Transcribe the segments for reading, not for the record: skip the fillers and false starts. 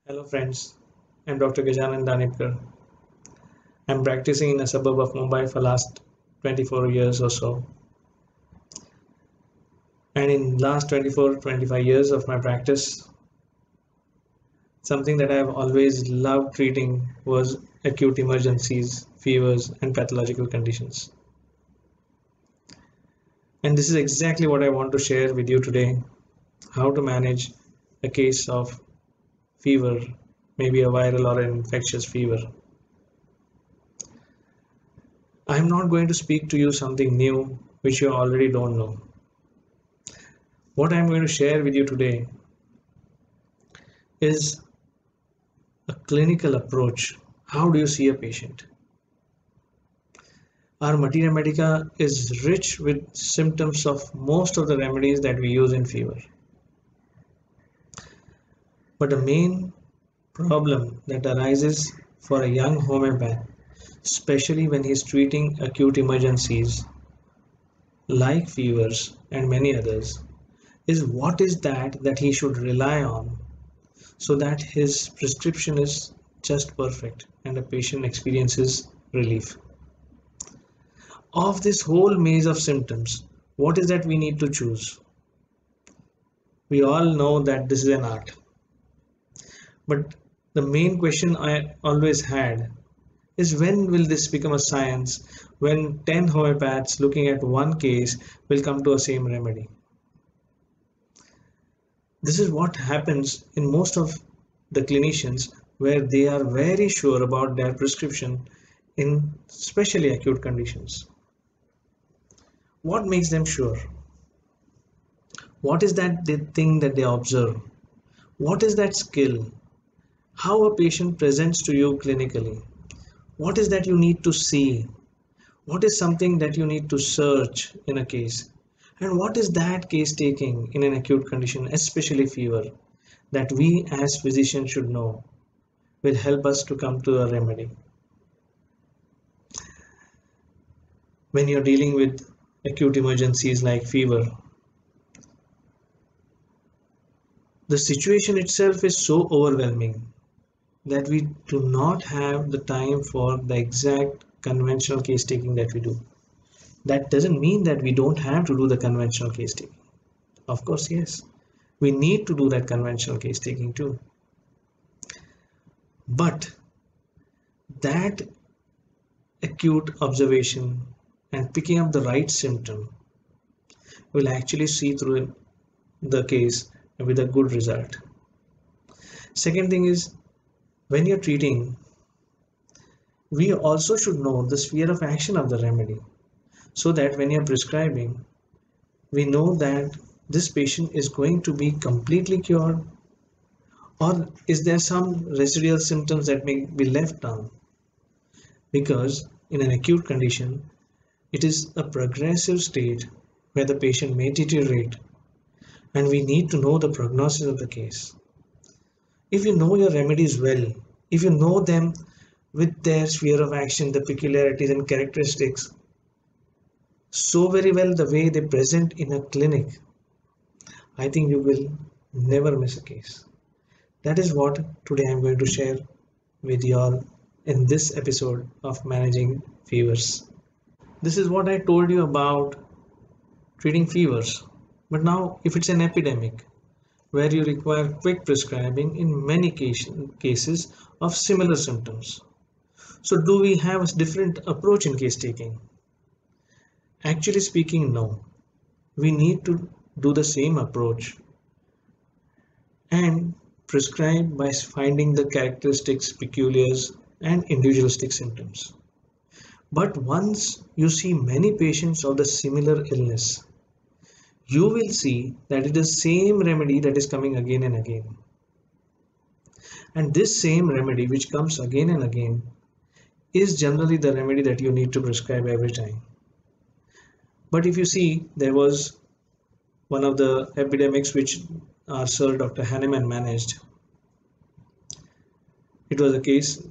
Hello friends, I'm Dr. Gajanan Danipkar. I'm practicing in a suburb of Mumbai for last 24 years or so. And in last 25 years of my practice, something that I've always loved treating was acute emergencies, fevers, and pathological conditions. And this is exactly what I want to share with you today, how to manage a case of fever, maybe a viral or an infectious fever. I'm not going to speak to you something new which you already don't know. What I'm going to share with you today is a clinical approach. How do you see a patient? Our Materia Medica is rich with symptoms of most of the remedies that we use in fever. But the main problem that arises for a young homeopath, especially when he's treating acute emergencies like fevers and many others, is what is that he should rely on so that his prescription is just perfect and the patient experiences relief. Of this whole maze of symptoms, what is that we need to choose? We all know that this is an art. But the main question I always had is when will this become a science when 10 homeopaths looking at one case will come to a same remedy? This is what happens in most of the clinicians where they are very sure about their prescription in especially acute conditions. What makes them sure? What is that thing that they observe? What is that skill? How a patient presents to you clinically? What is that you need to see? What is something that you need to search in a case? And what is that case taking in an acute condition, especially fever, that we as physicians should know will help us to come to a remedy? When you're dealing with acute emergencies like fever, the situation itself is so overwhelming that we do not have the time for the exact conventional case taking that we do. That doesn't mean that we don't have to do the conventional case taking. Of course, yes, we need to do that conventional case taking too. But that acute observation and picking up the right symptom will actually see through the case with a good result. Second thing is, when you're treating, we also should know the sphere of action of the remedy so that when you're prescribing, we know that this patient is going to be completely cured, or is there some residual symptoms that may be left on? Because in an acute condition, it is a progressive state where the patient may deteriorate, and we need to know the prognosis of the case. If you know your remedies well, if you know them with their sphere of action, the peculiarities and characteristics so very well the way they present in a clinic, I think you will never miss a case. That is what today I'm going to share with you all in this episode of Managing Fevers. This is what I told you about treating fevers. But now, if it's an epidemic where you require quick prescribing in many cases of similar symptoms, so do we have a different approach in case taking? Actually speaking, no. We need to do the same approach and prescribe by finding the characteristics, peculiars, and individualistic symptoms. But once you see many patients of the similar illness, you will see that it is the same remedy that is coming again and again. And this same remedy which comes again and again is generally the remedy that you need to prescribe every time. But if you see, there was one of the epidemics which our Sir Dr. Hahnemann managed. It was a case,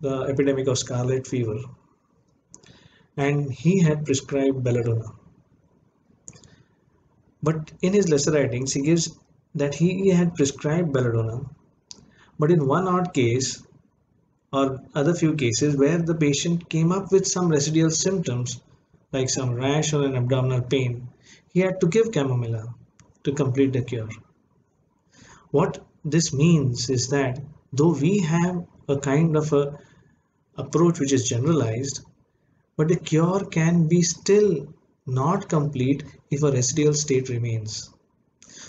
the epidemic of scarlet fever, and he had prescribed belladonna. But in his lesser writings, he gives that he had prescribed belladonna, But in one odd case or other few cases where the patient came up with some residual symptoms like some rash or an abdominal pain, he had to give chamomilla to complete the cure. What this means is that though we have a kind of a approach which is generalized, but the cure can be still not complete if a residual state remains.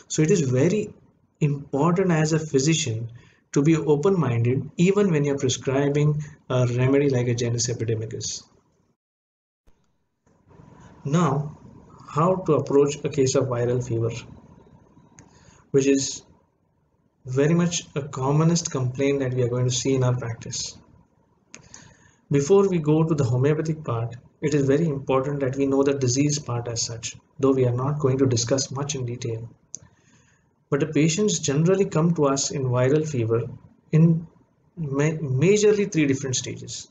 So it is very important as a physician to be open-minded even when you're prescribing a remedy like a Janus epidemicus. Now, how to approach a case of viral fever, which is very much a commonest complaint that we are going to see in our practice. Before we go to the homeopathic part, it is very important that we know the disease part as such, though we are not going to discuss much in detail. But the patients generally come to us in viral fever in majorly three different stages.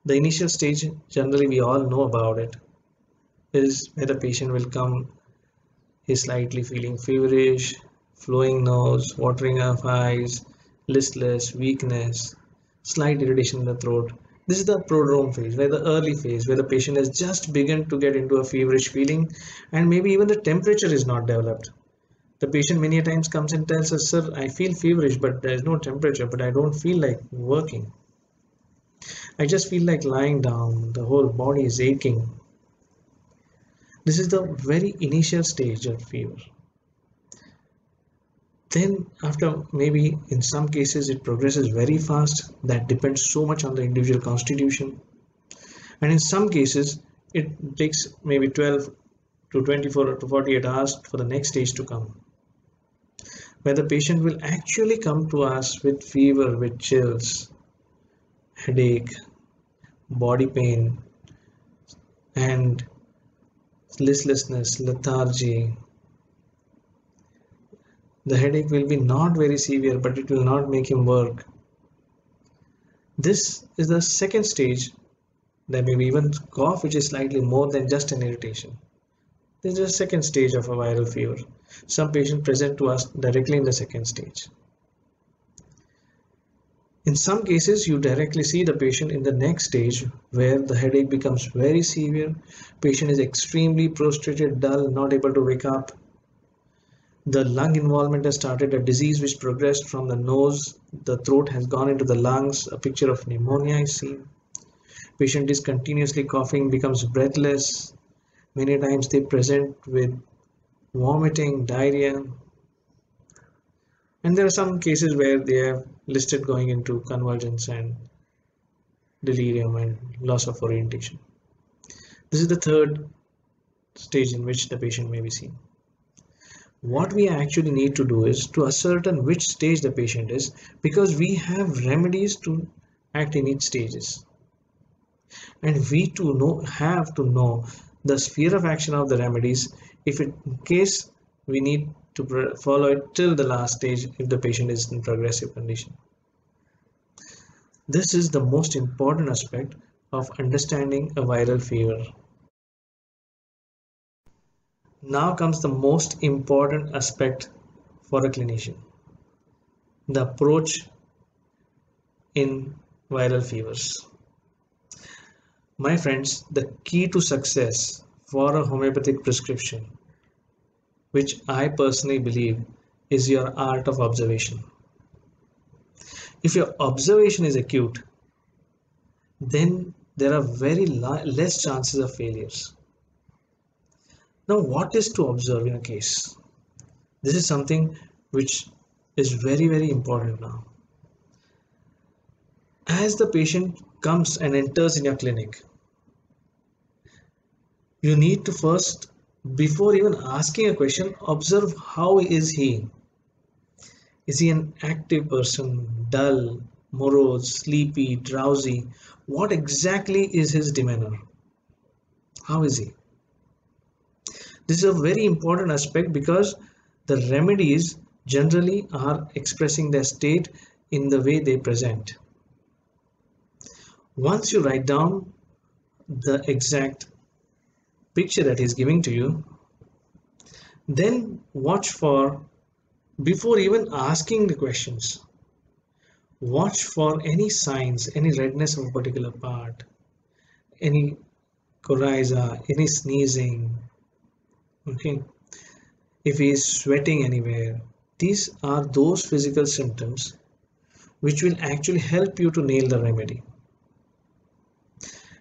The initial stage, generally we all know about it, is where the patient will come, he's slightly feeling feverish, flowing nose, watering of eyes, listless, weakness, slight irritation in the throat. This is the prodrome phase, where the early phase, where the patient has just begun to get into a feverish feeling and maybe even the temperature is not developed. The patient many times comes and tells us, sir, I feel feverish, but there is no temperature, but I don't feel like working. I just feel like lying down, the whole body is aching. This is the very initial stage of fever. Then after maybe in some cases it progresses very fast. That depends so much on the individual constitution. And in some cases it takes maybe 12 to 24 to 48 hours for the next stage to come, where the patient will actually come to us with fever, with chills, headache, body pain, and listlessness, lethargy. The headache will be not very severe, but it will not make him work. This is the second stage. There may be even cough, which is slightly more than just an irritation. This is the second stage of a viral fever. Some patients present to us directly in the second stage. In some cases, you directly see the patient in the next stage where the headache becomes very severe. Patient is extremely prostrated, dull, not able to wake up. The lung involvement has started, a disease which progressed from the nose, the throat has gone into the lungs, a picture of pneumonia is seen. Patient is continuously coughing, becomes breathless. Many times they present with vomiting, diarrhea. And there are some cases where they have listed going into convulsions and delirium and loss of orientation. This is the third stage in which the patient may be seen. What we actually need to do is to ascertain which stage the patient is, because we have remedies to act in each stages. And we have to know the sphere of action of the remedies if in case we need to follow it till the last stage if the patient is in progressive condition. This is the most important aspect of understanding a viral fever. Now comes the most important aspect for a clinician, the approach in viral fevers. My friends, the key to success for a homeopathic prescription, which I personally believe is your art of observation. If your observation is acute, then there are very less chances of failures. Now, what is to observe in a case? This is something which is very, very important now. As the patient comes and enters in your clinic, you need to first, before even asking a question, observe how is he. Is he an active person, dull, morose, sleepy, drowsy? What exactly is his demeanor? How is he? This is a very important aspect because the remedies generally are expressing their state in the way they present. Once you write down the exact picture that he's giving to you, then watch for, before even asking the questions, Watch for any signs, any redness of a particular part, any coryza, any sneezing, okay? If he is sweating anywhere, these are those physical symptoms which will actually help you to nail the remedy.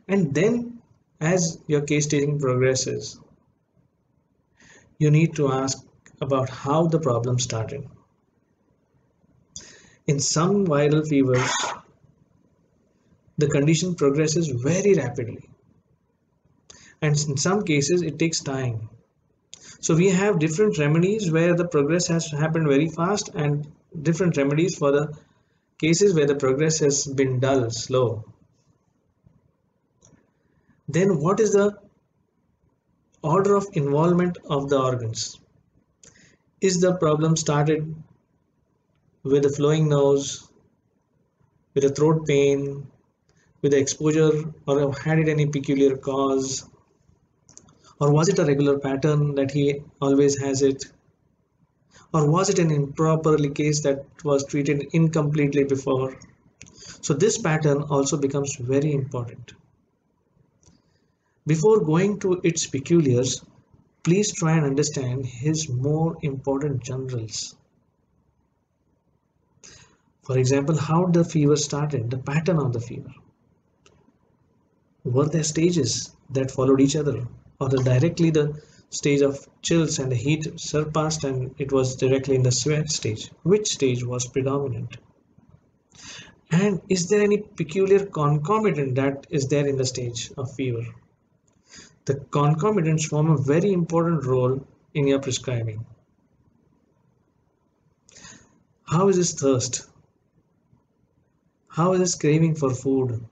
And then, as your case staging progresses, you need to ask about how the problem started. In some viral fevers, the condition progresses very rapidly, and in some cases, it takes time. So, we have different remedies where the progress has happened very fast, and different remedies for the cases where the progress has been dull, slow. Then, what is the order of involvement of the organs? Is the problem started with a flowing nose, with a throat pain, with the exposure, or had it any peculiar cause? Or was it a regular pattern that he always has it? Or was it an improperly case that was treated incompletely before? So this pattern also becomes very important. Before going to its peculiars, please try and understand his more important generals. For example, how the fever started, the pattern of the fever. Were there stages that followed each other, or directly the stage of chills and the heat surpassed and it was directly in the sweat stage? Which stage was predominant? And is there any peculiar concomitant that is there in the stage of fever? The concomitants form a very important role in your prescribing. How is his thirst? How is his craving for food?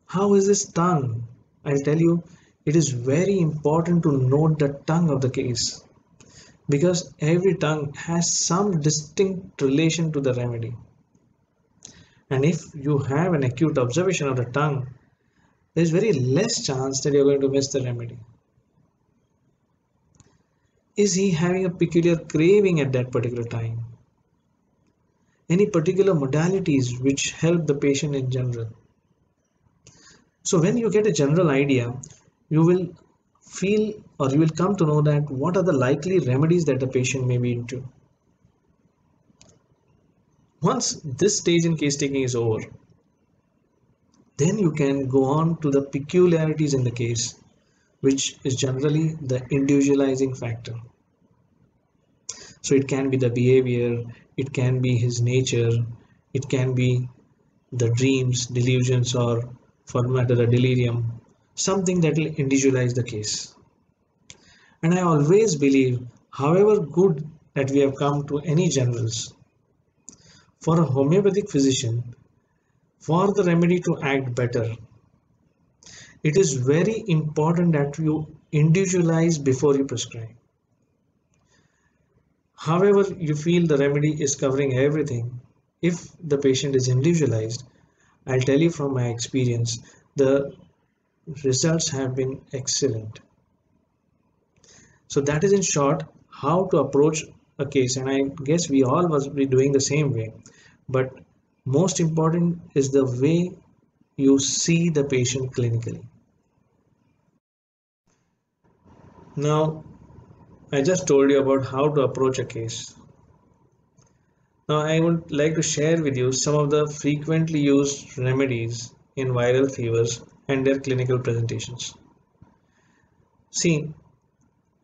How is his tongue? I'll tell you, it is very important to note the tongue of the case because every tongue has some distinct relation to the remedy. And if you have an acute observation of the tongue, there is very less chance that you're going to miss the remedy. Is he having a peculiar craving at that particular time? Any particular modalities which help the patient in general? So when you get a general idea, you will feel or you will come to know that what are the likely remedies that the patient may be into. Once this stage in case taking is over, then you can go on to the peculiarities in the case, which is generally the individualizing factor. So it can be the behavior, it can be his nature, it can be the dreams, delusions, or for matter the delirium, something that will individualize the case. And I always believe, however good that we have come to any generals, for a homeopathic physician, for the remedy to act better, it is very important that you individualize before you prescribe. However, you feel the remedy is covering everything. If the patient is individualized, I'll tell you from my experience, the results have been excellent. So that is in short how to approach a case, and I guess we all must be doing the same way. But most important is the way you see the patient clinically. Now, I just told you about how to approach a case. Now, I would like to share with you some of the frequently used remedies in viral fevers and their clinical presentations. See,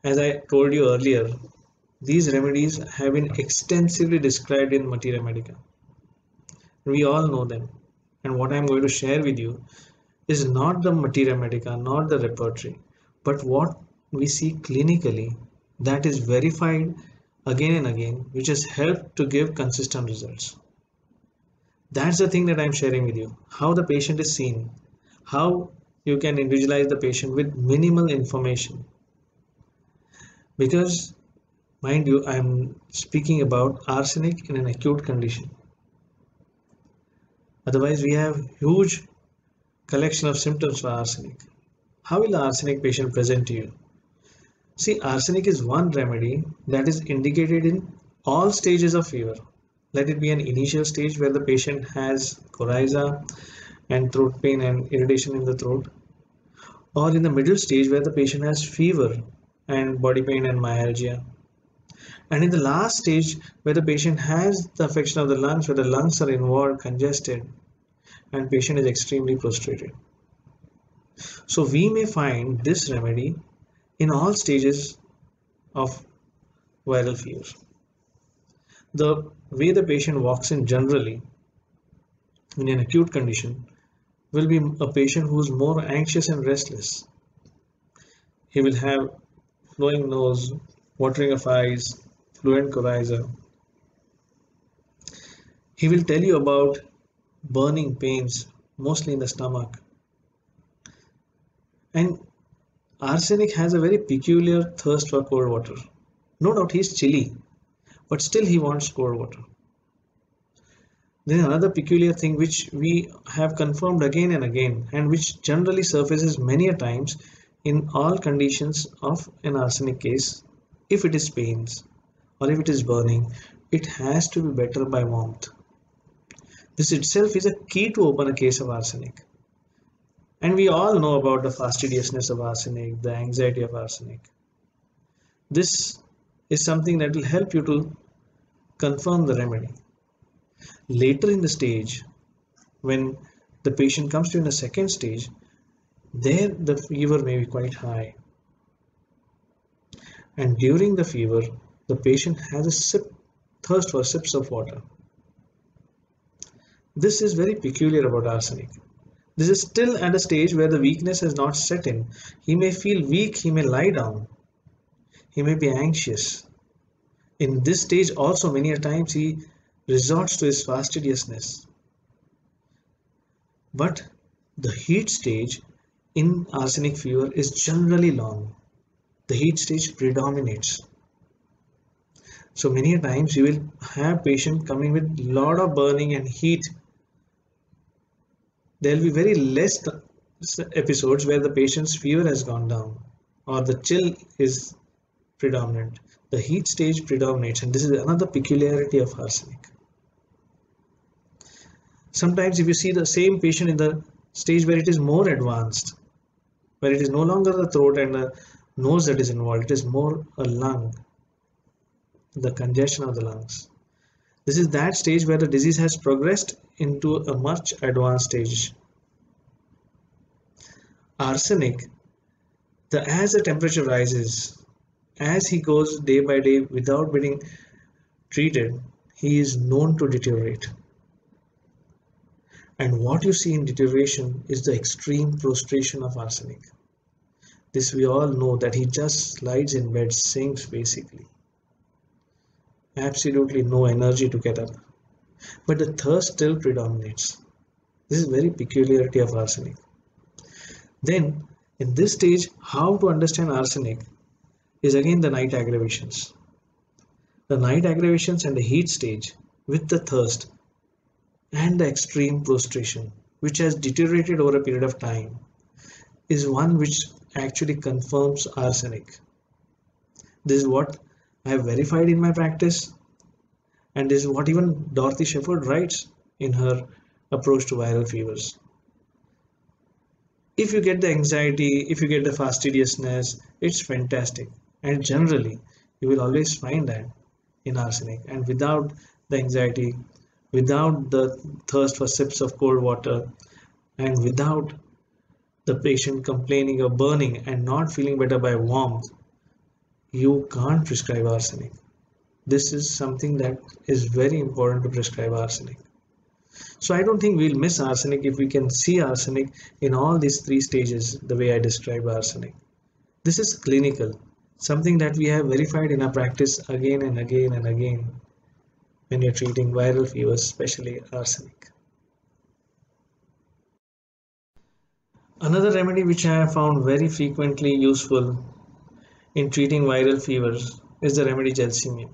as I told you earlier, these remedies have been extensively described in Materia Medica. We all know them. And what I'm going to share with you is not the Materia Medica, not the repertory, but what we see clinically that is verified again and again, which has helped to give consistent results. That's the thing that I'm sharing with you, how the patient is seen, how you can individualize the patient with minimal information. Because, mind you, I'm speaking about arsenic in an acute condition. Otherwise, we have huge collection of symptoms for arsenic. How will the arsenic patient present to you? See, arsenic is one remedy that is indicated in all stages of fever. Let it be an initial stage where the patient has coryza and throat pain and irritation in the throat, or in the middle stage where the patient has fever and body pain and myalgia, and in the last stage where the patient has the affection of the lungs, where the lungs are involved, congested, and patient is extremely prostrated. So we may find this remedy in all stages of viral fever. The way the patient walks in generally in an acute condition will be a patient who is more anxious and restless. He will have flowing nose, watering of eyes, fluent coryza. He will tell you about burning pains, mostly in the stomach. And arsenic has a very peculiar thirst for cold water. No doubt he's chilly, but still he wants cold water. Then another peculiar thing which we have confirmed again and again, and which generally surfaces many a times in all conditions of an arsenic case, if it is pains or if it is burning, it has to be better by warmth. This itself is a key to open a case of arsenic. And we all know about the fastidiousness of arsenic, the anxiety of arsenic. This is something that will help you to confirm the remedy. Later in the stage, when the patient comes to in a second stage, there the fever may be quite high. And during the fever, the patient has a thirst for sips of water. This is very peculiar about arsenic. This is still at a stage where the weakness has not set in. He may feel weak, he may lie down, he may be anxious. In this stage also many a times he resorts to his fastidiousness. But the heat stage in arsenic fever is generally long. The heat stage predominates. So many a times you will have patient coming with lot of burning and heat. There will be very less episodes where the patient's fever has gone down or the chill is predominant. The heat stage predominates, and this is another peculiarity of arsenic. Sometimes if you see the same patient in the stage where it is more advanced, where it is no longer the throat and the nose that is involved, it is more a lung, the congestion of the lungs. This is that stage where the disease has progressed into a much advanced stage. Arsenic, as the temperature rises, as he goes day by day without being treated, he is known to deteriorate. And what you see in deterioration is the extreme prostration of arsenic. This we all know, that he just slides in bed, sinks basically. Absolutely no energy to get up. But the thirst still predominates. This is very peculiarity of arsenic. Then, in this stage, how to understand arsenic is again the night aggravations. The night aggravations and the heat stage with the thirst and the extreme prostration, which has deteriorated over a period of time, is one which actually confirms arsenic. This is what I have verified in my practice, and this is what even Dorothy Shefford writes in her approach to viral fevers. If you get the anxiety, if you get the fastidiousness, it's fantastic, and generally you will always find that in arsenic. And without the anxiety, without the thirst for sips of cold water, and without the patient complaining of burning and not feeling better by warmth, you can't prescribe arsenic. This is something that is very important to prescribe arsenic. So I don't think we'll miss arsenic if we can see arsenic in all these three stages the way I described arsenic. This is clinical, something that we have verified in our practice again and again and again when you're treating viral fevers, especially arsenic. Another remedy which I have found very frequently useful in treating viral fevers is the remedy gelsemium.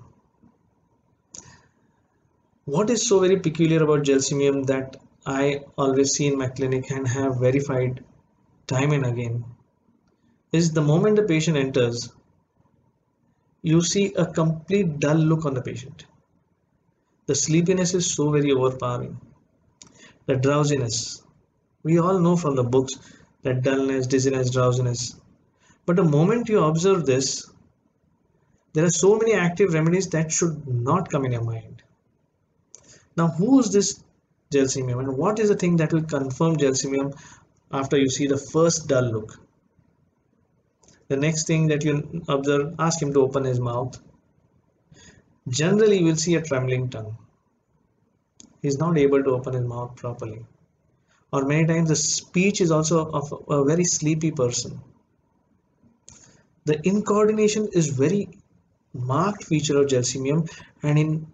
What is so very peculiar about gelsemium that I always see in my clinic and have verified time and again is the moment the patient enters, you see a complete dull look on the patient. The sleepiness is so very overpowering. The drowsiness. We all know from the books that dullness, dizziness, drowsiness. But the moment you observe this, there are so many active remedies that should not come in your mind. Now, who is this gelsemium and what is the thing that will confirm gelsemium after you see the first dull look? The next thing that you observe, ask him to open his mouth. Generally, you will see a trembling tongue. He's not able to open his mouth properly. Or many times the speech is also of a very sleepy person. The incoordination is very marked feature of gelsemium, and in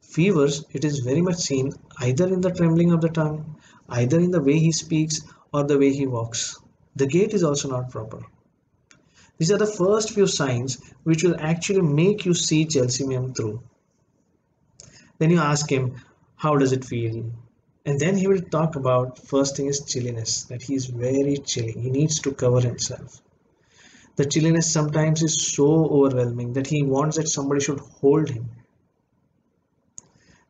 fevers it is very much seen either in the trembling of the tongue, either in the way he speaks or the way he walks. The gait is also not proper. These are the first few signs which will actually make you see gelsemium through. Then you ask him, how does it feel? And then he will talk about, first thing is chilliness, that he is very chilly. He needs to cover himself. The chilliness sometimes is so overwhelming that he wants that somebody should hold him.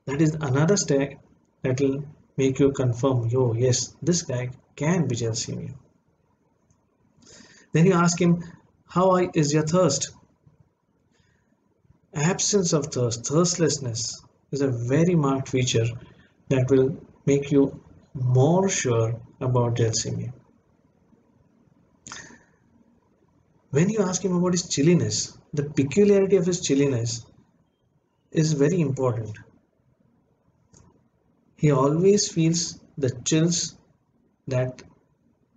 That is another step that will make you confirm, yo, yes, this guy can be gelsemium. Then you ask him, how is your thirst? Absence of thirst, thirstlessness is a very marked feature that will make you more sure about gelsemium. When you ask him about his chilliness, the peculiarity of his chilliness is very important. He always feels the chills that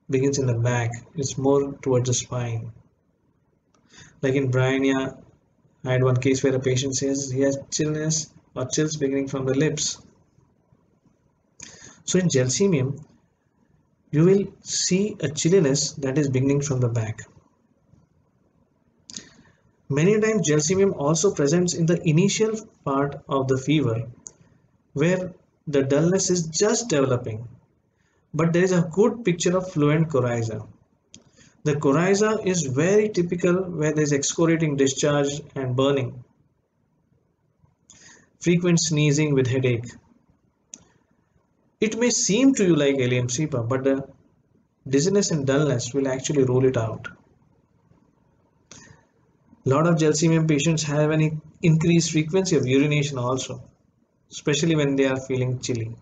begins in the back. It's more towards the spine. Like in Bryonia, I had one case where a patient says he has chillness or chills beginning from the lips. So in gelsemium, you will see a chilliness that is beginning from the back. Many times gelsemium also presents in the initial part of the fever where the dullness is just developing, but there is a good picture of fluent coryza. The coryza is very typical where there is excoriating discharge and burning, frequent sneezing with headache. It may seem to you like L.M.C.P.A, but the dizziness and dullness will actually rule it out. A lot of gelsemium patients have an increased frequency of urination also, especially when they are feeling chilly.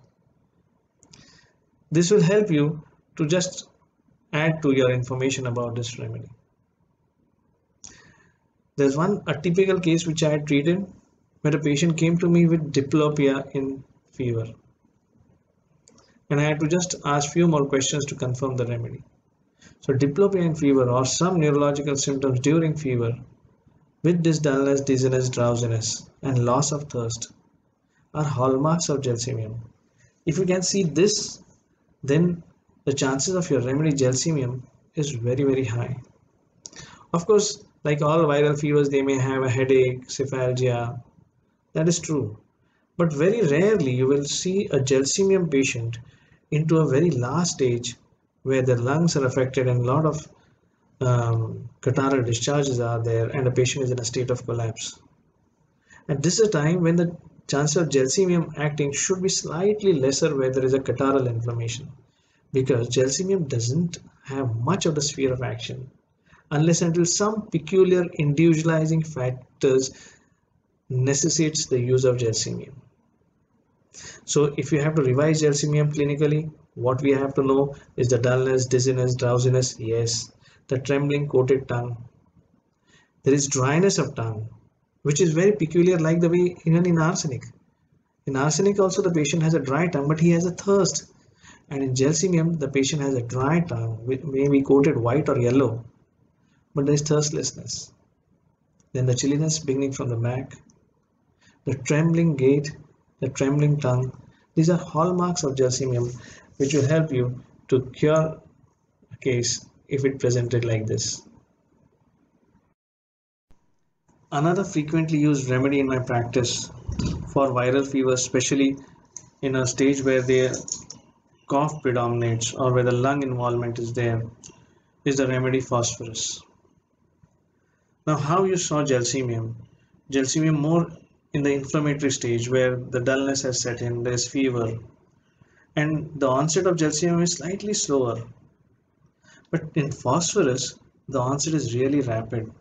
This will help you to just add to your information about this remedy. There's a typical case which I had treated where a patient came to me with diplopia in fever. And I had to just ask few more questions to confirm the remedy. So diplopia in fever or some neurological symptoms during fever with this dullness, dizziness, drowsiness and loss of thirst are hallmarks of gelsemium. If you can see this, then the chances of your remedy gelsemium is very, very high. Of course, like all viral fevers, they may have a headache, cephalgia. That is true. But very rarely you will see a gelsemium patient into a very last stage where the lungs are affected and a lot of catarrhal discharges are there and the patient is in a state of collapse. And this is a time when the chance of gelsemium acting should be slightly lesser where there is a catarrhal inflammation, because gelsemium doesn't have much of the sphere of action unless until some peculiar individualizing factors necessitates the use of gelsemium. So if you have to revise gelsemium clinically, what we have to know is the dullness, dizziness, drowsiness, yes, the trembling coated tongue. There is dryness of tongue, which is very peculiar, like the way even in arsenic. In arsenic also the patient has a dry tongue, but he has a thirst. And in gelsemium, the patient has a dry tongue, which may be coated white or yellow, but there is thirstlessness. Then the chilliness beginning from the back, the trembling gait, the trembling tongue. These are hallmarks of gelsemium, which will help you to cure a case if it presented like this. Another frequently used remedy in my practice for viral fever, especially in a stage where the cough predominates or where the lung involvement is there, is the remedy phosphorus. Now, how you saw gelsemium? Gelsemium more in the inflammatory stage where the dullness has set in, there's fever, and the onset of gelsium is slightly slower. But in phosphorus, the onset is really rapid.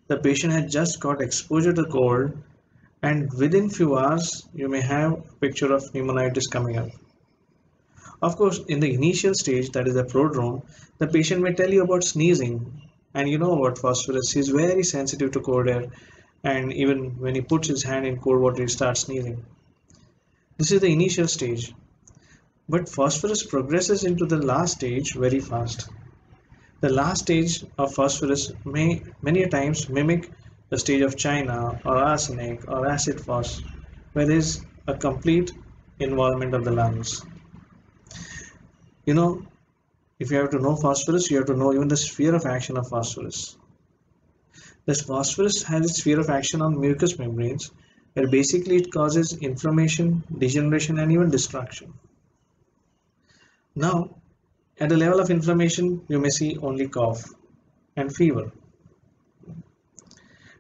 The patient had just got exposure to cold, and within few hours, you may have a picture of pneumonitis coming up. Of course, in the initial stage, that is the prodrome, the patient may tell you about sneezing, and you know about phosphorus. He's very sensitive to cold air, and even when he puts his hand in cold water, he starts sneezing. This is the initial stage, but phosphorus progresses into the last stage very fast. The last stage of phosphorus may many times mimic the stage of China or arsenic or acid phos, where there is a complete involvement of the lungs. You know, if you have to know phosphorus, you have to know even the sphere of action of phosphorus. This phosphorus has its sphere of action on mucous membranes, where basically it causes inflammation, degeneration, and even destruction. Now, at the level of inflammation, you may see only cough and fever.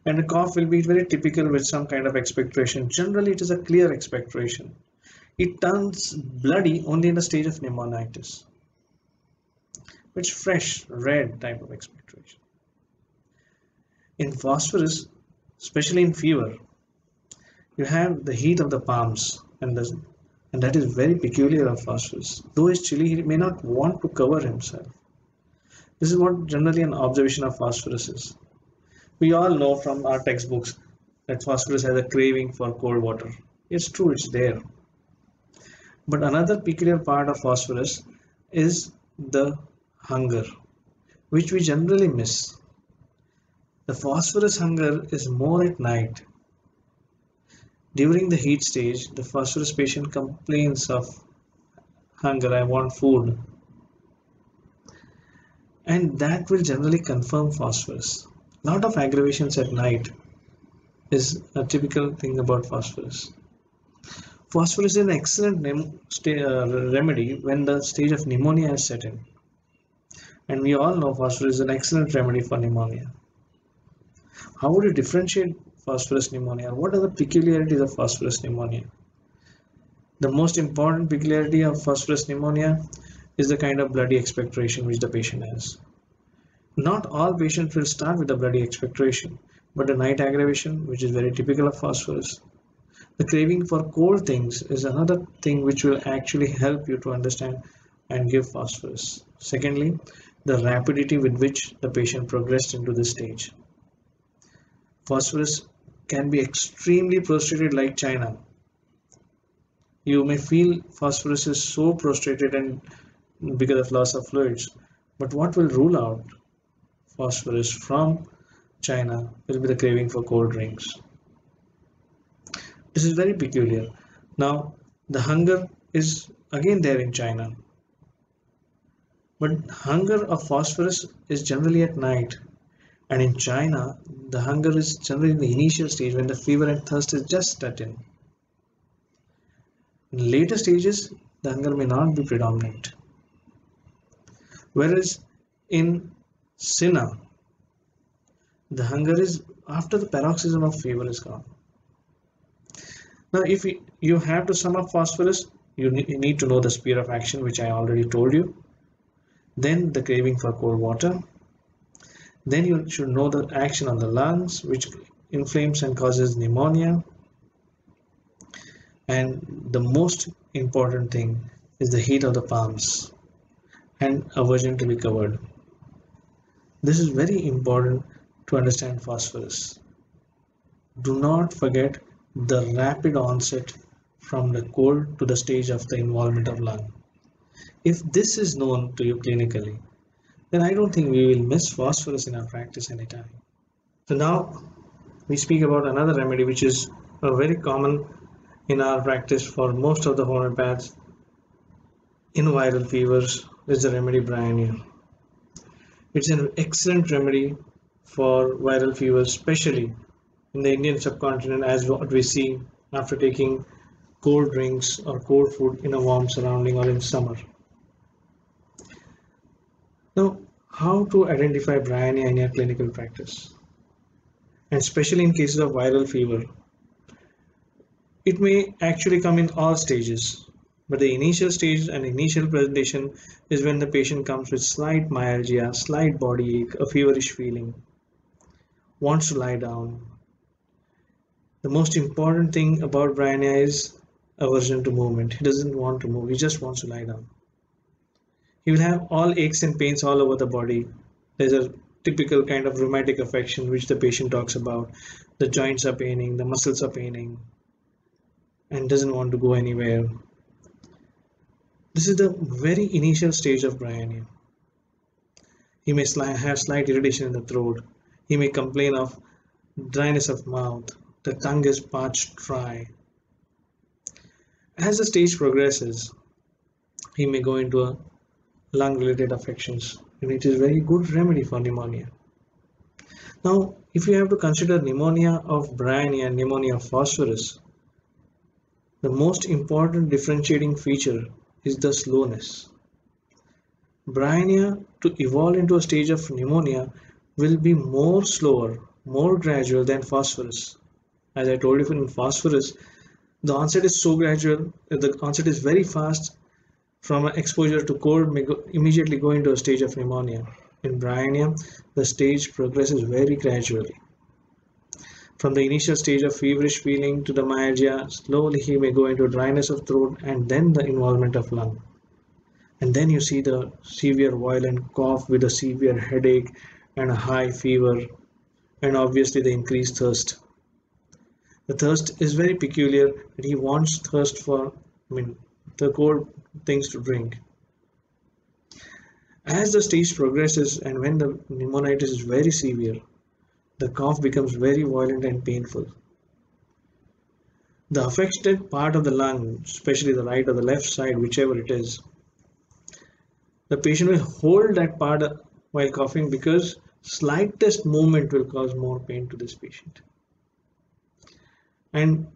And the cough will be very typical with some kind of expectoration. Generally, it is a clear expectoration. It turns bloody only in the stage of pneumonitis. It's fresh, red type of expectoration. In phosphorus, especially in fever, you have the heat of the palms, and that is very peculiar of phosphorus. Though it's chilly, he may not want to cover himself. This is what generally an observation of phosphorus is. We all know from our textbooks that phosphorus has a craving for cold water. It's true, it's there. But another peculiar part of phosphorus is the hunger, which we generally miss. The phosphorus hunger is more at night. During the heat stage, the phosphorus patient complains of hunger, I want food. And that will generally confirm phosphorus. A lot of aggravations at night is a typical thing about phosphorus. Phosphorus is an excellent remedy when the stage of pneumonia is set in. And we all know phosphorus is an excellent remedy for pneumonia. How would you differentiate phosphorus pneumonia? What are the peculiarities of phosphorus pneumonia? The most important peculiarity of phosphorus pneumonia is the kind of bloody expectoration which the patient has. Not all patients will start with a bloody expectoration, but the night aggravation, which is very typical of phosphorus. The craving for cold things is another thing which will actually help you to understand and give phosphorus. Secondly, the rapidity with which the patient progressed into this stage. Phosphorus can be extremely prostrated like China. You may feel phosphorus is so prostrated and because of loss of fluids, but what will rule out phosphorus from China will be the craving for cold drinks. This is very peculiar. Now, the hunger is again there in China, but hunger of phosphorus is generally at night, and in China, the hunger is generally in the initial stage when the fever and thirst is just set in. In later stages, the hunger may not be predominant. Whereas in Sina, the hunger is after the paroxysm of fever is gone. Now, if you have to sum up phosphorus, you need to know the sphere of action, which I already told you. Then the craving for cold water. Then you should know the action on the lungs, which inflames and causes pneumonia. And the most important thing is the heat of the palms and aversion to be covered. This is very important to understand phosphorus. Do not forget the rapid onset from the cold to the stage of the involvement of lung. If this is known to you clinically, then I don't think we will miss phosphorus in our practice anytime. So now we speak about another remedy which is very common in our practice for most of the homeopaths in viral fevers is the remedy Bryonia. It's an excellent remedy for viral fevers, especially in the Indian subcontinent, as what we see after taking cold drinks or cold food in a warm surrounding or in summer. Now, how to identify Bryonia in your clinical practice? And especially in cases of viral fever, It may actually come in all stages, but the initial stage and initial presentation is when the patient comes with slight myalgia, slight body ache, a feverish feeling, wants to lie down. The most important thing about Bryannia is aversion to movement. He doesn't want to move, he just wants to lie down. He will have all aches and pains all over the body. There's a typical kind of rheumatic affection which the patient talks about. The joints are paining, the muscles are paining, and doesn't want to go anywhere. This is the very initial stage of Bryannia. He may have slight irritation in the throat. He may complain of dryness of mouth. The tongue is parched dry. As the stage progresses, he may go into a lung-related affections, and it is very good remedy for pneumonia. Now, if you have to consider pneumonia of Bryannia and pneumonia of phosphorus, the most important differentiating feature is the slowness. Bryannia, to evolve into a stage of pneumonia, will be more slower, more gradual than phosphorus. As I told you, in phosphorus, the onset is so gradual, the onset is very fast. From an exposure to cold may immediately go into a stage of pneumonia. In Bryannia, the stage progresses very gradually. From the initial stage of feverish feeling to the myalgia, slowly he may go into dryness of throat and then the involvement of lung. And then you see the severe violent cough with a severe headache and a high fever, and obviously the increased thirst. The thirst is very peculiar, and he wants thirst for, the cold things to drink. As the stage progresses and when the pneumonitis is very severe, the cough becomes very violent and painful. The affected part of the lung, especially the right or the left side, whichever it is, the patient will hold that part while coughing because slightest movement will cause more pain to this patient. And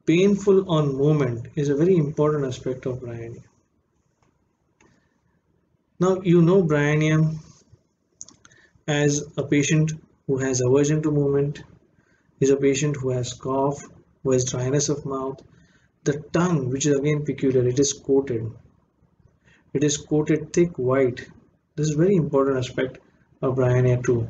painful on movement is a very important aspect of Bryannia. Now you know Bryannia as a patient who has aversion to movement, is a patient who has cough, who has dryness of mouth. The tongue, which is again peculiar, it is coated. It is coated thick white. This is a very important aspect of Bryannia too.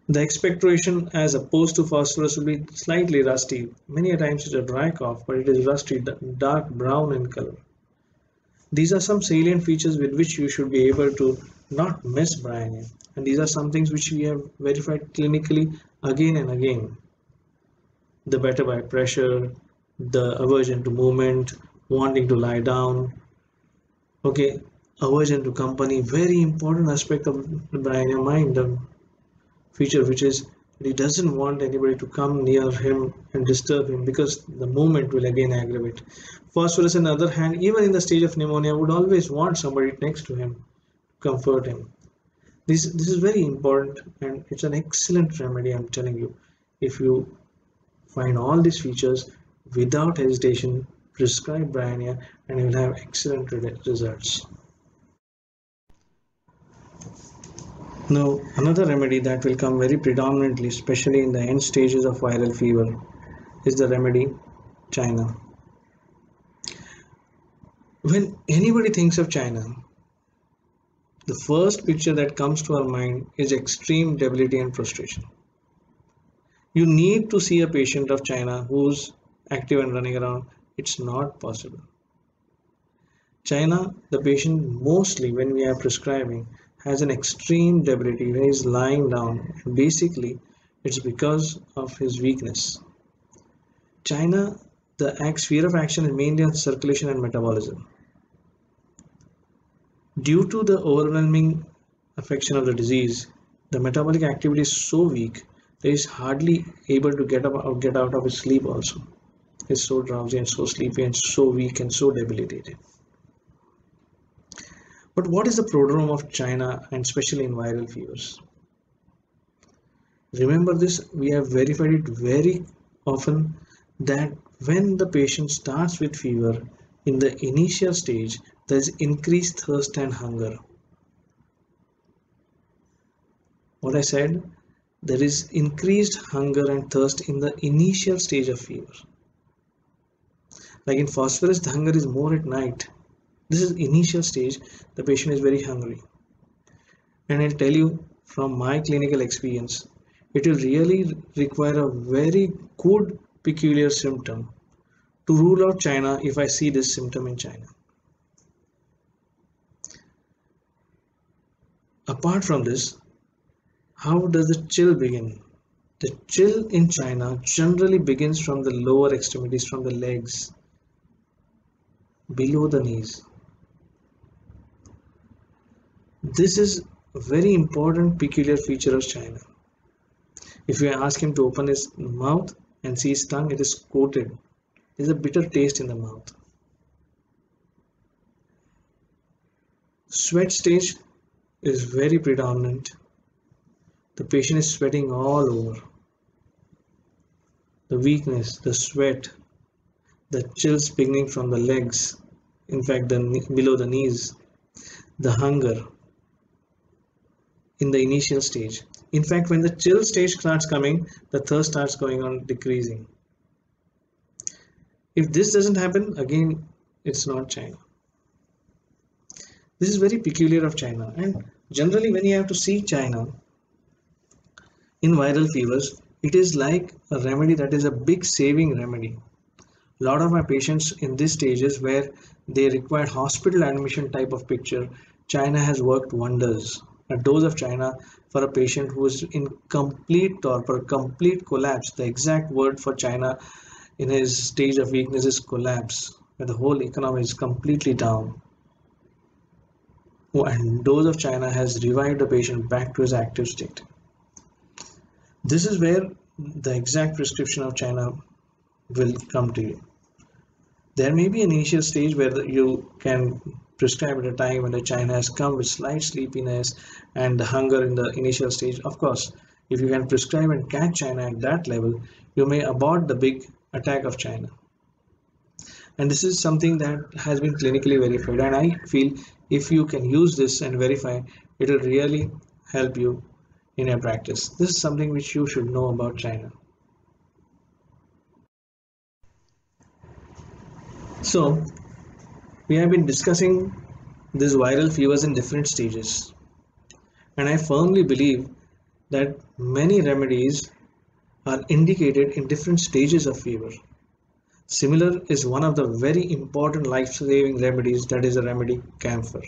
The expectoration as opposed to phosphorus will be slightly rusty. Many a times it's a dry cough, but it is rusty, dark brown in color. These are some salient features with which you should be able to not miss Bryannia. And these are some things which we have verified clinically again and again. The better by pressure, the aversion to movement, wanting to lie down. Okay, aversion to company, very important aspect of the Bryannia mind. Feature which is he doesn't want anybody to come near him and disturb him because the movement will again aggravate. Phosphorus on the other hand, even in the stage of pneumonia, would always want somebody next to him to comfort him. This is very important and it's an excellent remedy, I'm telling you. If you find all these features, without hesitation prescribe Bryannia and you will have excellent results. Now, another remedy that will come very predominantly, especially in the end stages of viral fever, is the remedy China. When anybody thinks of China, the first picture that comes to our mind is extreme debility and prostration. You need to see a patient of China who's active and running around. It's not possible. China, the patient mostly when we are prescribing has an extreme debility when he's lying down, and basically it's because of his weakness. China, the sphere of action is mainly on circulation and metabolism. Due to the overwhelming affection of the disease, the metabolic activity is so weak that he's hardly able to get out of his sleep also. He's so drowsy and so sleepy and so weak and so debilitated. But what is the prodrome of China and especially in viral fevers? Remember this, we have verified it very often that when the patient starts with fever, in the initial stage, there is increased thirst and hunger. What I said, there is increased hunger and thirst in the initial stage of fever. Like in phosphorus, the hunger is more at night. This is initial stage, the patient is very hungry. And I'll tell you from my clinical experience, it will really require a very good peculiar symptom to rule out China if I see this symptom in China. Apart from this, how does the chill begin? The chill in China generally begins from the lower extremities, from the legs, below the knees. This is a very important peculiar feature of China. If you ask him to open his mouth and see his tongue, it is coated. There's a bitter taste in the mouth. Sweat stage is very predominant. The patient is sweating all over. The weakness, the sweat, the chills beginning from the legs, in fact below the knees, the hunger in the initial stage. In fact, when the chill stage starts coming, the thirst starts going on decreasing. If this doesn't happen, again, it's not China. This is very peculiar of China, and generally when you have to see China in viral fevers, it is like a remedy that is a big saving remedy. A lot of my patients in these stages where they require hospital admission type of picture, China has worked wonders. A dose of China for a patient who is in complete torpor, complete collapse. The exact word for China in his stage of weakness is collapse, where the whole economy is completely down. And dose of China has revived the patient back to his active state. This is where the exact prescription of China will come to you. There may be an initial stage where you can prescribe at a time when the China has come with slight sleepiness and the hunger in the initial stage. Of course, if you can prescribe and catch China at that level, you may abort the big attack of China. And this is something that has been clinically verified, and I feel if you can use this and verify, it will really help you in your practice. This is something which you should know about China. So we have been discussing these viral fevers in different stages, and I firmly believe that many remedies are indicated in different stages of fever. Similar is one of the very important life-saving remedies, that is a remedy camphor.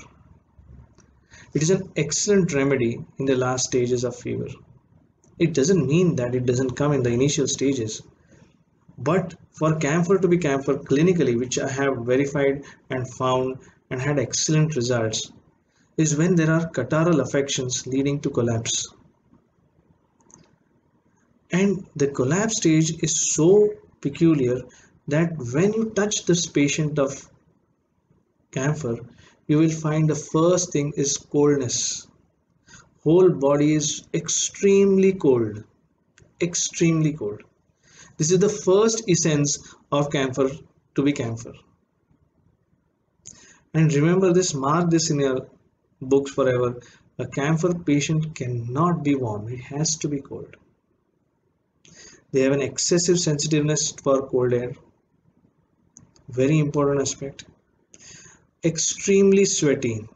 It is an excellent remedy in the last stages of fever. It doesn't mean that it doesn't come in the initial stages, but for camphor to be camphor clinically, which I have verified and found and had excellent results, is when there are catarrhal affections leading to collapse. And the collapse stage is so peculiar that when you touch this patient of camphor, you will find the first thing is coldness. Whole body is extremely cold, extremely cold. This is the first essence of camphor to be camphor. And remember this, mark this in your books forever. A camphor patient cannot be warm, it has to be cold. They have an excessive sensitiveness for cold air. Very important aspect. Extremely sweaty,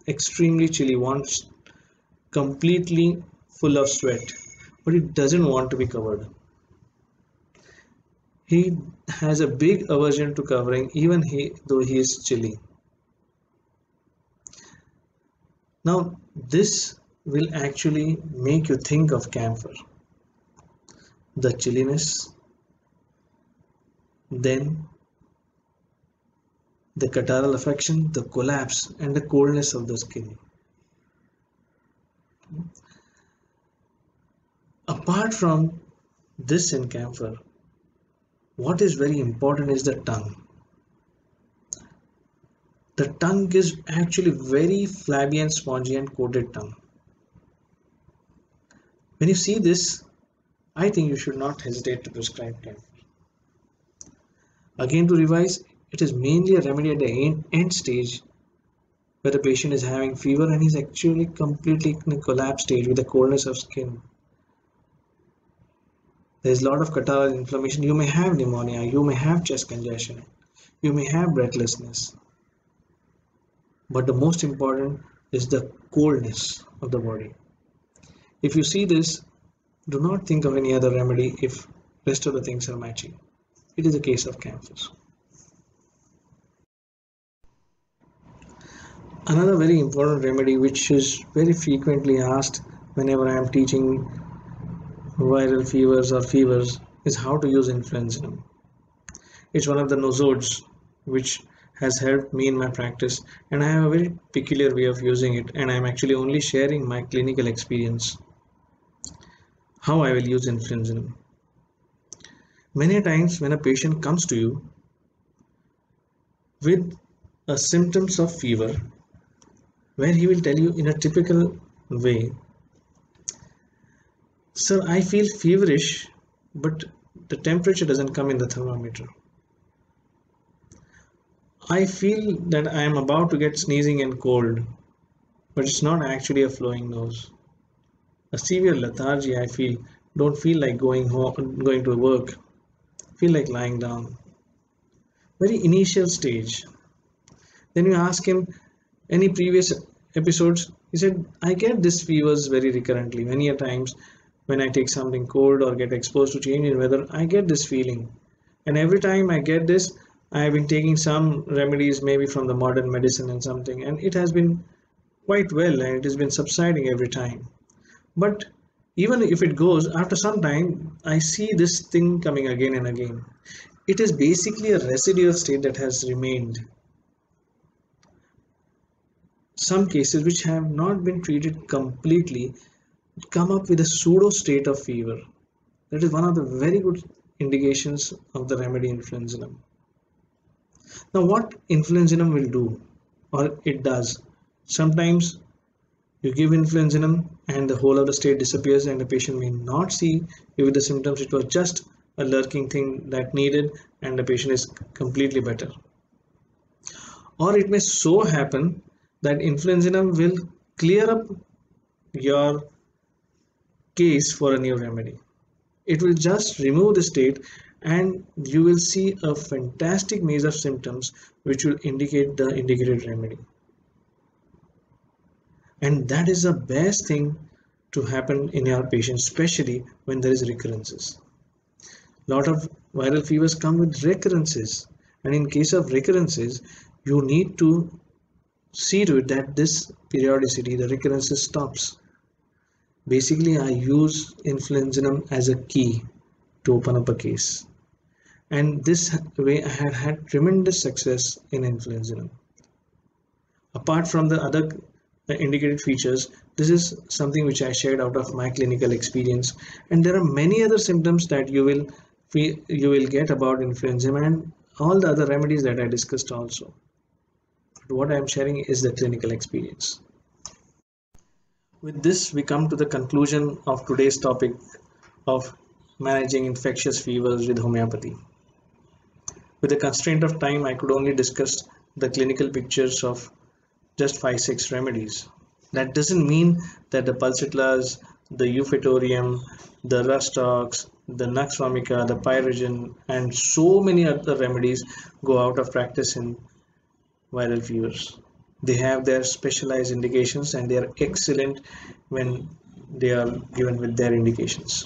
extremely chilly, wants completely full of sweat, but it doesn't want to be covered. He has a big aversion to covering even though he is chilly. Now this will actually make you think of camphor. The chilliness, then the catarrhal affection, the collapse, and the coldness of the skin. Apart from this in camphor, what is very important is the tongue. The tongue is actually very flabby and spongy and coated tongue. When you see this, I think you should not hesitate to prescribe camphor. Again, to revise, it is mainly a remedy at the end stage where the patient is having fever and is actually completely in a collapse stage with the coldness of skin. There's a lot of catarrhal inflammation. You may have pneumonia, you may have chest congestion, you may have breathlessness. But the most important is the coldness of the body. If you see this, do not think of any other remedy if rest of the things are matching. It is a case of camphor. Another very important remedy which is very frequently asked whenever I am teaching viral fevers or fevers is how to use influenzinum. It's one of the nosodes which has helped me in my practice, and I have a very peculiar way of using it, and I'm actually only sharing my clinical experience how I will use influenzinum. Many times when a patient comes to you with a symptoms of fever, where he will tell you in a typical way, sir, I feel feverish, but the temperature doesn't come in the thermometer. I feel that I am about to get sneezing and cold, but it's not actually a flowing nose. A severe lethargy I feel, don't feel like going home, going to work, feel like lying down. Very initial stage. Then you ask him any previous episodes. He said, I get this fevers very recurrently. Many a times when I take something cold or get exposed to change in weather, I get this feeling. And every time I get this, I have been taking some remedies, maybe from the modern medicine and something, and it has been quite well and it has been subsiding every time. But even if it goes, after some time, I see this thing coming again and again. It is basically a residual state that has remained. Some cases which have not been treated completely come up with a pseudo state of fever. That is one of the very good indications of the remedy influenzinum. Now, what influenzinum will do, or it does, sometimes you give influenzinum and the whole of the state disappears and the patient may not see you with the symptoms. It was just a lurking thing that needed and the patient is completely better. Or it may so happen that influenzinum will clear up your case for a new remedy. It will just remove the state and you will see a fantastic maze of symptoms which will indicate the indicated remedy. And that is the best thing to happen in your patients, especially when there is recurrences. A lot of viral fevers come with recurrences, and in case of recurrences, you need to see to it that this periodicity, the recurrences stops. Basically, I use influenzinum as a key to open up a case, and this way I had had tremendous success in influenzinum. Apart from the other indicated features, this is something which I shared out of my clinical experience, and there are many other symptoms that you will get about influenza and all the other remedies that I discussed also. But what I am sharing is the clinical experience. With this, we come to the conclusion of today's topic of managing infectious fevers with homeopathy. With the constraint of time, I could only discuss the clinical pictures of just 5-6 remedies. That doesn't mean that the pulsatlas, the euphorium, the rustox, the nux vomica, the pyrogen, and so many other remedies go out of practice in viral fevers. They have their specialized indications and they are excellent when they are given with their indications.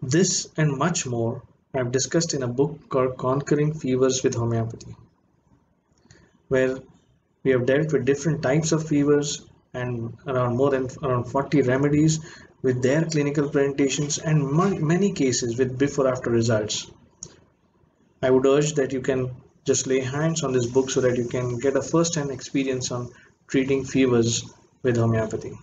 This and much more I have discussed in a book called Conquering Fevers with Homeopathy, where we have dealt with different types of fevers and around 40 remedies with their clinical presentations and many cases with before after results. I would urge that you can just lay hands on this book so that you can get a first-hand experience on treating fevers with homeopathy.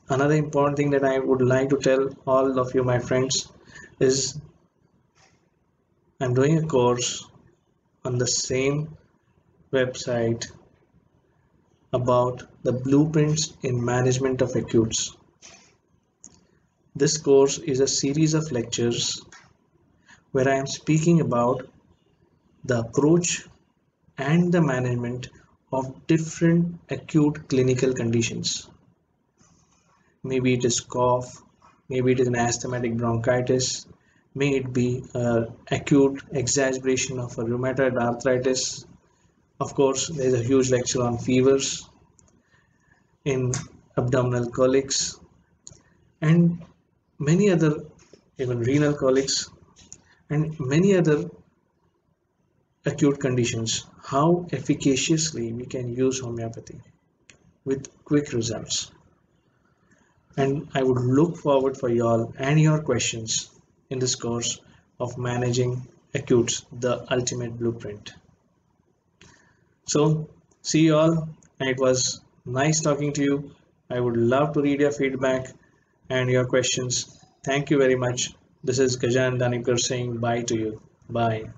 Another important thing that I would like to tell all of you, my friends, is I'm doing a course on the same website about the blueprints in management of acutes. This course is a series of lectures where I am speaking about the approach and the management of different acute clinical conditions. Maybe it is cough, maybe it is an asthmatic bronchitis, may it be acute exacerbation of a rheumatoid arthritis. Of course, there is a huge lecture on fevers, in abdominal colics, and many other, even renal colics, and many other acute conditions. How efficaciously we can use homeopathy with quick results. And I would look forward for y'all and your questions in this course of managing acutes, the ultimate blueprint. So see you all, and it was nice talking to you. I would love to read your feedback and your questions. Thank you very much. This is Gajan Danikar saying bye to you. Bye.